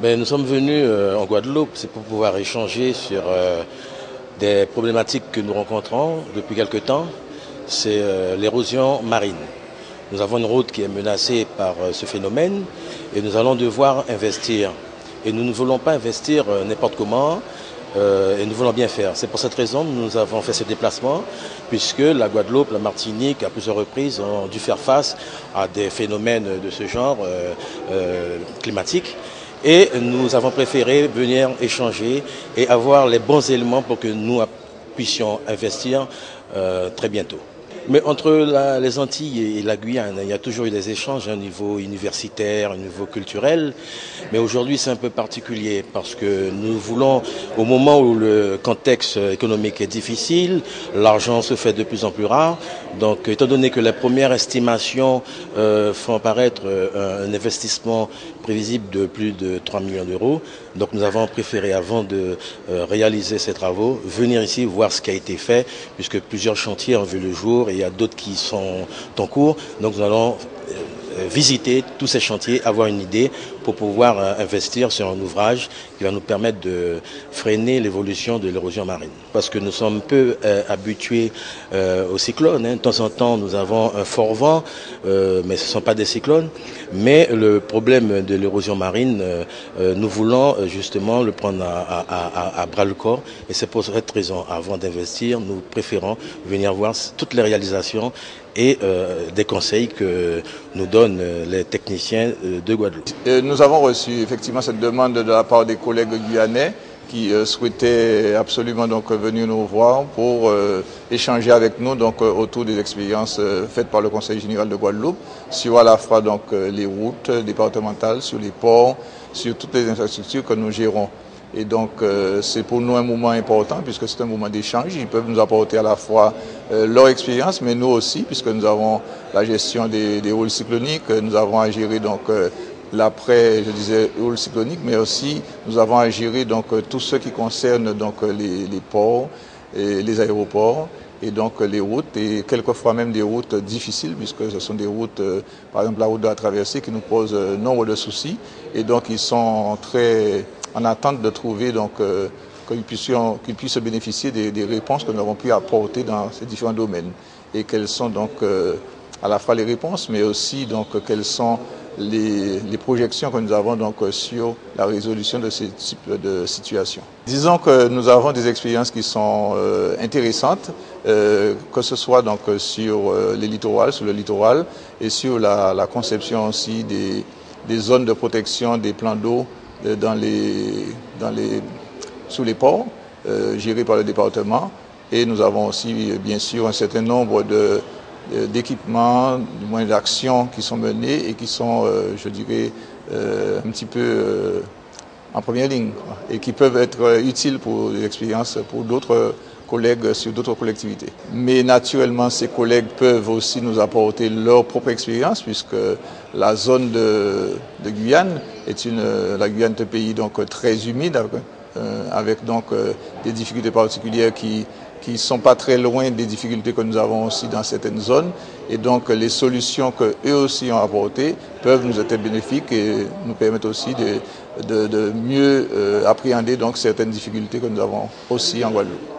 Nous sommes venus en Guadeloupe, c'est pour pouvoir échanger sur des problématiques que nous rencontrons depuis quelque temps. C'est l'érosion marine. Nous avons une route qui est menacée par ce phénomène et nous allons devoir investir. Et nous ne voulons pas investir n'importe comment et nous voulons bien faire. C'est pour cette raison que nous avons fait ce déplacement, puisque la Guadeloupe, la Martinique, à plusieurs reprises, ont dû faire face à des phénomènes de ce genre climatiques. Et nous avons préféré venir échanger et avoir les bons éléments pour que nous puissions investir très bientôt. Mais entre les Antilles et la Guyane, il y a toujours eu des échanges au niveau universitaire, au niveau culturel. Mais aujourd'hui, c'est un peu particulier parce que nous voulons, au moment où le contexte économique est difficile, l'argent se fait de plus en plus rare. Donc, étant donné que les premières estimations font apparaître un investissement prévisible de plus de 3 millions d'euros, donc nous avons préféré, avant de réaliser ces travaux, venir ici voir ce qui a été fait, puisque plusieurs chantiers ont vu le jour et il y a d'autres qui sont en cours. Donc nous allons visiter tous ces chantiers, avoir une idée pour pouvoir investir sur un ouvrage qui va nous permettre de freiner l'évolution de l'érosion marine. Parce que nous sommes peu habitués aux cyclones. De temps en temps, nous avons un fort vent, mais ce ne sont pas des cyclones. Mais le problème de l'érosion marine, nous voulons justement le prendre à bras-le-corps. Et c'est pour cette raison, avant d'investir, nous préférons venir voir toutes les réalisations et des conseils que nous donnent les techniciens de Guadeloupe. Nous avons reçu effectivement cette demande de la part des collègues guyanais qui souhaitaient absolument venir nous voir pour échanger avec nous autour des expériences faites par le Conseil général de Guadeloupe sur à la fois les routes départementales, sur les ports, sur toutes les infrastructures que nous gérons. Et donc c'est pour nous un moment important puisque c'est un moment d'échange. Ils peuvent nous apporter à la fois leur expérience, mais nous aussi, puisque nous avons la gestion des rôles cycloniques, nous avons à gérer l'après, je disais, rôle cyclonique, mais aussi nous avons à gérer tout ce qui concerne les ports, et les aéroports et les routes, et quelquefois même des routes difficiles, puisque ce sont des routes, par exemple la route de la traversée, qui nous pose nombre de soucis, et donc ils sont très en attente de trouver qu'ils puissent bénéficier des réponses que nous avons pu apporter dans ces différents domaines. Et quelles sont à la fois les réponses, mais aussi quelles sont les projections que nous avons sur la résolution de ces types de situations. Disons que nous avons des expériences qui sont intéressantes, que ce soit sur les littorales, sur le littoral, et sur la conception aussi des zones de protection des plans d'eau sous les ports, gérés par le département. Et nous avons aussi, bien sûr, un certain nombre d'équipements, du moins d'actions qui sont menées et qui sont, je dirais, un petit peu en première ligne, et qui peuvent être utiles pour des expériences pour d'autres collègues sur d'autres collectivités. Mais naturellement, ces collègues peuvent aussi nous apporter leur propre expérience, puisque la zone de Guyane la Guyane est un pays très humide, avec des difficultés particulières qui ne sont pas très loin des difficultés que nous avons aussi dans certaines zones. Et donc les solutions qu'eux aussi ont apportées peuvent nous être bénéfiques et nous permettent aussi de mieux appréhender certaines difficultés que nous avons aussi en Guadeloupe.